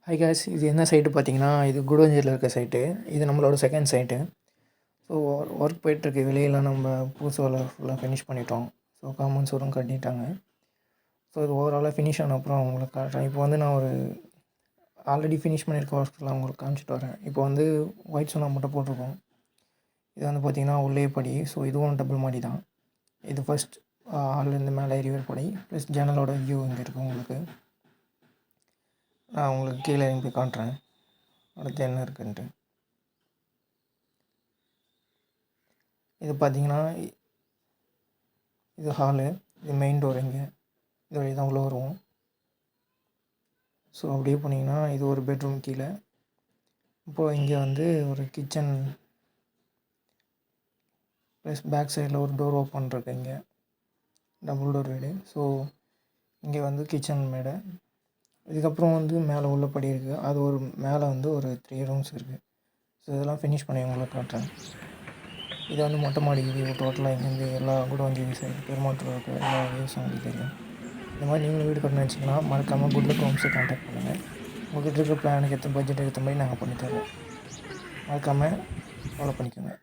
Hi guys, இது என்ன site பார்த்தீங்கன்னா, இது குடுவஞ்சேரியில் இருக்க சைட்டு. இது நம்மளோட செகண்ட் சைட்டு. ஸோ ஒர்க் போயிட்டுருக்கு. வெளியெல்லாம் நம்ம பூசு வேலை ஃபுல்லாக ஃபினிஷ் பண்ணிட்டோம். ஸோ காம்பவுண்ட் சுவரும் கட்டிட்டாங்க. ஸோ இது ஓவராலாக ஃபினிஷ் ஆன அப்புறம் உங்களுக்கு காட்டுறேன். இப்போ வந்து நான் ஒரு ஆல்ரெடி ஃபினிஷ் பண்ணியிருக்க ஒர்க்ஸ்லாம் உங்களுக்கு காமிச்சிட்டு வரேன். இப்போ வந்து ஒயிட் சுண்ணாம்பு மட்டும் போட்டிருக்கோம். இது வந்து பார்த்திங்கன்னா உள்ளே படி. ஸோ இதுவும் டபுள் மாடி தான். இது ஃபஸ்ட் ஹால்லேருந்து மேலே ஏறி ஒரு படி ப்ளஸ் ஜன்னலோட வியூ இங்கே இருக்குது உங்களுக்கு. நான் உங்களுக்கு கீழே இறங்கி போய் காட்டுறேன் அடுத்து என்ன இருக்குன்ட்டு. இது பார்த்திங்கன்னா இது ஹாலு, இது மெயின் டோர். இங்கே இது வழி தான் உள்ளே வருவோம். ஸோ அப்படியே போனீங்கன்னா இது ஒரு பெட்ரூம் கீழே. இப்போது இங்கே வந்து ஒரு கிச்சன் ப்ளஸ் பேக் சைடில் ஒரு டோர் ஓப்பன் இருக்குது. இங்கே டபுள் டோர் வீடு. ஸோ இங்கே வந்து கிச்சன் மேடை. இதுக்கப்புறம் வந்து மேலே உள்ள படி இருக்குது. அது ஒரு மேலே வந்து ஒரு 3 ரூம்ஸ் இருக்குது. ஸோ இதெல்லாம் ஃபினிஷ் பண்ணி உங்களுக்கு காட்டுறேன். இது வந்து மொட்டை மாடி வியூ. டோட்டலாக இங்கேருந்து எல்லா குடவஞ்சேரி சைடு பெருமாட்டூர் இருக்க எல்லா வியூஸும் உங்களுக்கு தெரியும். இந்த மாதிரி நீங்களும் வீடு கட்டணும்னு வச்சிங்கன்னா மறக்காமல் குட் லக் ஹோம்ஸை கான்டாக்ட் பண்ணுங்கள். உங்கள்கிட்ட இருக்கிற பிளானுக்கு ஏற்ற பட்ஜெட் ஏற்ற மாதிரி நாங்கள் பண்ணித்தரோம். மறக்காமல் ஃபாலோ பண்ணிக்கோங்க.